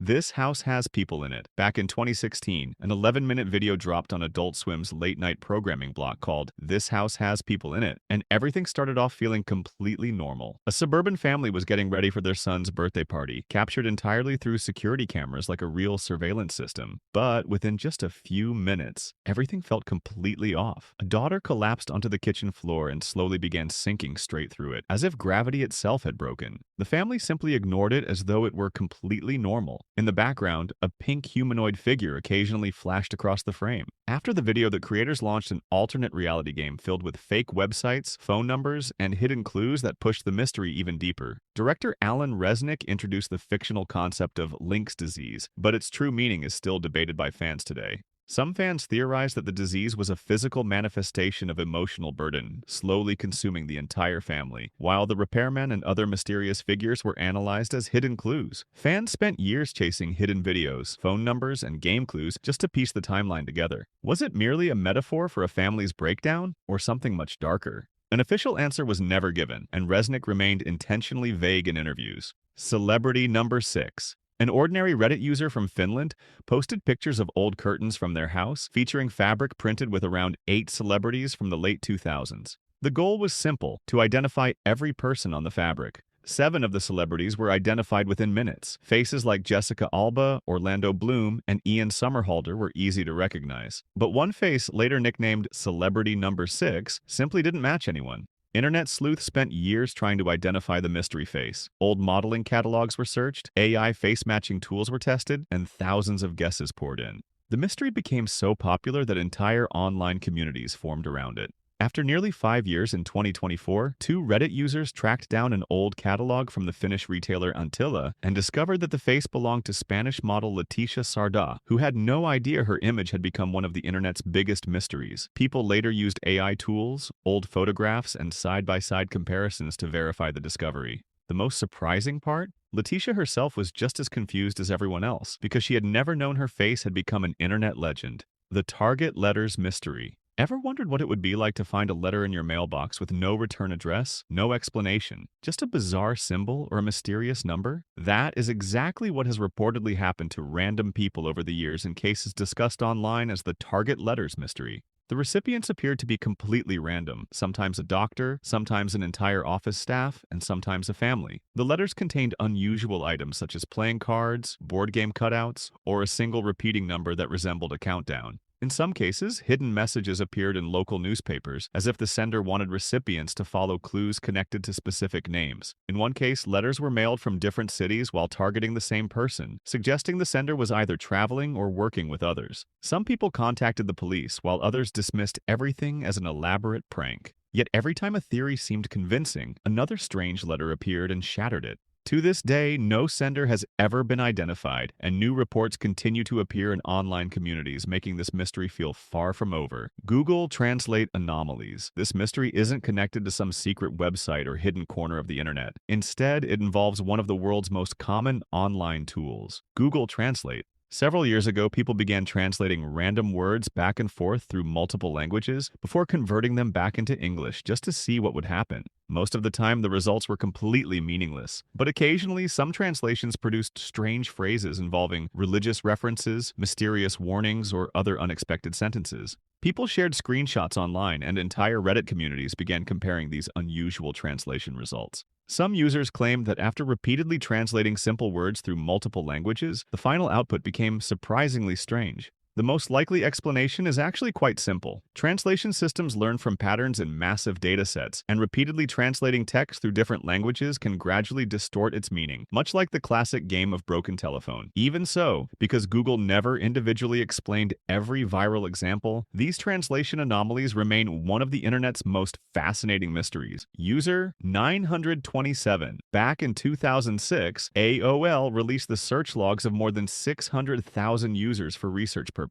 This house has people in it. Back in 2016, an 11-minute video dropped on Adult Swim's late-night programming block called This House Has People in It, and everything started off feeling completely normal. A suburban family was getting ready for their son's birthday party, captured entirely through security cameras like a real surveillance system. But within just a few minutes, everything felt completely off. A daughter collapsed onto the kitchen floor and slowly began sinking straight through it, as if gravity itself had broken. The family simply ignored it as though it were completely normal. In the background, a pink humanoid figure occasionally flashed across the frame. After the video, the creators launched an alternate reality game filled with fake websites, phone numbers, and hidden clues that pushed the mystery even deeper. Director Alan Resnick introduced the fictional concept of Lynx disease, but its true meaning is still debated by fans today. Some fans theorized that the disease was a physical manifestation of emotional burden, slowly consuming the entire family, while the repairman and other mysterious figures were analyzed as hidden clues. Fans spent years chasing hidden videos, phone numbers, and game clues just to piece the timeline together. Was it merely a metaphor for a family's breakdown, or something much darker? An official answer was never given, and Resnick remained intentionally vague in interviews. Celebrity number 6. An ordinary Reddit user from Finland posted pictures of old curtains from their house, featuring fabric printed with around 8 celebrities from the late 2000s. The goal was simple: to identify every person on the fabric. 7 of the celebrities were identified within minutes. Faces like Jessica Alba, Orlando Bloom, and Ian Somerhalder were easy to recognize. But one face, later nicknamed Celebrity Number 6, simply didn't match anyone. Internet sleuths spent years trying to identify the mystery face. Old modeling catalogs were searched, AI face-matching tools were tested, and thousands of guesses poured in. The mystery became so popular that entire online communities formed around it. After nearly 5 years in 2024, 2 Reddit users tracked down an old catalog from the Finnish retailer Antilla and discovered that the face belonged to Spanish model Leticia Sarda, who had no idea her image had become one of the internet's biggest mysteries. People later used AI tools, old photographs, and side-by-side comparisons to verify the discovery. The most surprising part? Leticia herself was just as confused as everyone else, because she had never known her face had become an internet legend. The Target Letters Mystery. Ever wondered what it would be like to find a letter in your mailbox with no return address, no explanation, just a bizarre symbol or a mysterious number? That is exactly what has reportedly happened to random people over the years in cases discussed online as the Target Letters Mystery. The recipients appeared to be completely random, sometimes a doctor, sometimes an entire office staff, and sometimes a family. The letters contained unusual items such as playing cards, board game cutouts, or a single repeating number that resembled a countdown. In some cases, hidden messages appeared in local newspapers, as if the sender wanted recipients to follow clues connected to specific names. In one case, letters were mailed from different cities while targeting the same person, suggesting the sender was either traveling or working with others. Some people contacted the police, while others dismissed everything as an elaborate prank. Yet every time a theory seemed convincing, another strange letter appeared and shattered it. To this day, no sender has ever been identified, and new reports continue to appear in online communities, making this mystery feel far from over. Google Translate Anomalies. This mystery isn't connected to some secret website or hidden corner of the internet. Instead, it involves one of the world's most common online tools, Google Translate. Several years ago, people began translating random words back and forth through multiple languages before converting them back into English just to see what would happen. Most of the time, the results were completely meaningless, but occasionally some translations produced strange phrases involving religious references, mysterious warnings, or other unexpected sentences. People shared screenshots online, and entire Reddit communities began comparing these unusual translation results. Some users claimed that after repeatedly translating simple words through multiple languages, the final output became surprisingly strange. The most likely explanation is actually quite simple. Translation systems learn from patterns in massive data sets, and repeatedly translating text through different languages can gradually distort its meaning, much like the classic game of broken telephone. Even so, because Google never individually explained every viral example, these translation anomalies remain one of the internet's most fascinating mysteries. User 927. Back in 2006, AOL released the search logs of more than 600,000 users for research purposes,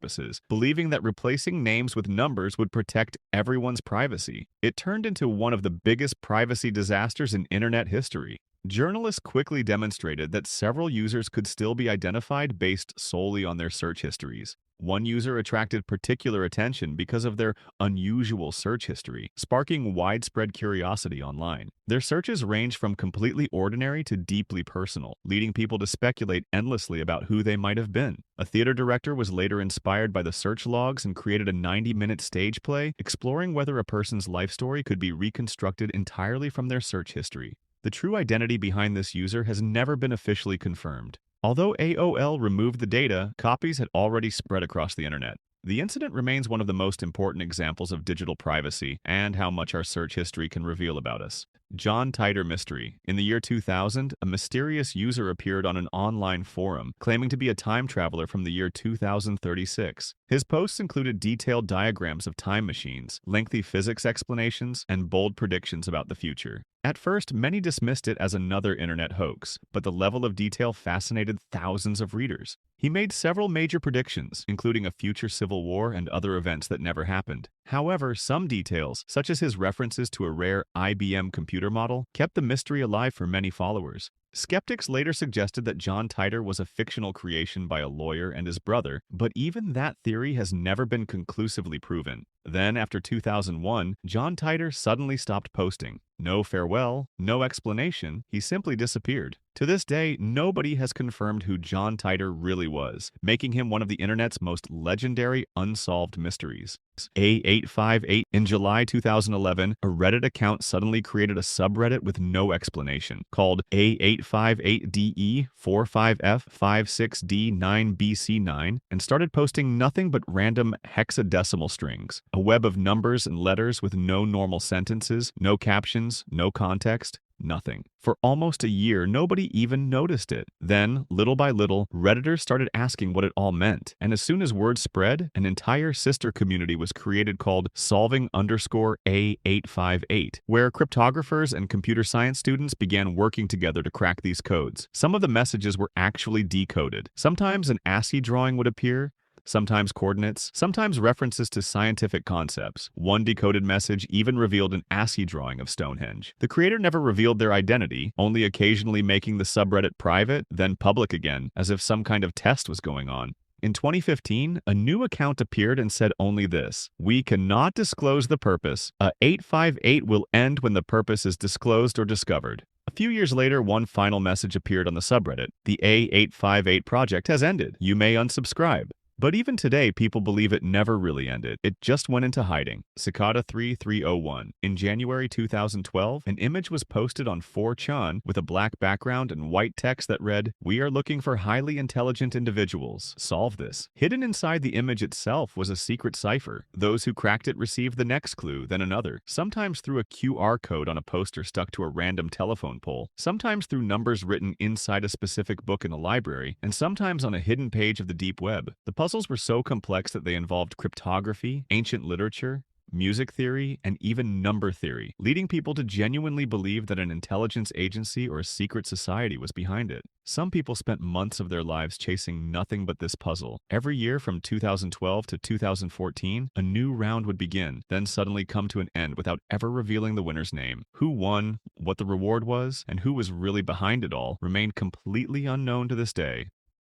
believing that replacing names with numbers would protect everyone's privacy. It turned into one of the biggest privacy disasters in internet history. Journalists quickly demonstrated that several users could still be identified based solely on their search histories. One user attracted particular attention because of their unusual search history, sparking widespread curiosity online. Their searches range from completely ordinary to deeply personal, leading people to speculate endlessly about who they might have been. A theater director was later inspired by the search logs and created a 90-minute stage play exploring whether a person's life story could be reconstructed entirely from their search history. The true identity behind this user has never been officially confirmed. Although AOL removed the data, copies had already spread across the internet. The incident remains one of the most important examples of digital privacy and how much our search history can reveal about us. John Titor mystery. In the year 2000, a mysterious user appeared on an online forum claiming to be a time traveler from the year 2036. His posts included detailed diagrams of time machines, lengthy physics explanations, and bold predictions about the future. At first, many dismissed it as another internet hoax, but the level of detail fascinated thousands of readers. He made several major predictions, including a future civil war and other events that never happened. However, some details, such as his references to a rare IBM computer model, kept the mystery alive for many followers. Skeptics later suggested that John Titor was a fictional creation by a lawyer and his brother, but even that theory has never been conclusively proven. Then, after 2001, John Titor suddenly stopped posting. No farewell, no explanation, he simply disappeared. To this day, nobody has confirmed who John Titor really was, making him one of the internet's most legendary unsolved mysteries. A858. In July 2011, a Reddit account suddenly created a subreddit with no explanation, called A858DE45F56D9BC9, and started posting nothing but random hexadecimal strings, a web of numbers and letters with no normal sentences, no captions, no context. Nothing. For almost a year, nobody even noticed it. Then, little by little, Redditors started asking what it all meant, and as soon as word spread, an entire sister community was created called Solving_A858, where cryptographers and computer science students began working together to crack these codes. Some of the messages were actually decoded. Sometimes an ASCII drawing would appear, sometimes coordinates, sometimes references to scientific concepts. One decoded message even revealed an ASCII drawing of Stonehenge. The creator never revealed their identity, only occasionally making the subreddit private, then public again, as if some kind of test was going on. In 2015, a new account appeared and said only this: "We cannot disclose the purpose. A858 will end when the purpose is disclosed or discovered." A few years later, one final message appeared on the subreddit: "The A858 project has ended. You may unsubscribe." But even today, people believe it never really ended. It just went into hiding. Cicada 3301. In January 2012, an image was posted on 4chan with a black background and white text that read, "We are looking for highly intelligent individuals. Solve this." Hidden inside the image itself was a secret cipher. Those who cracked it received the next clue, then another, sometimes through a QR code on a poster stuck to a random telephone pole, sometimes through numbers written inside a specific book in a library, and sometimes on a hidden page of the deep web. The puzzles were so complex that they involved cryptography, ancient literature, music theory, and even number theory, leading people to genuinely believe that an intelligence agency or a secret society was behind it. Some people spent months of their lives chasing nothing but this puzzle. Every year from 2012 to 2014, a new round would begin, then suddenly come to an end without ever revealing the winner's name. Who won, what the reward was, and who was really behind it all remained completely unknown to this day.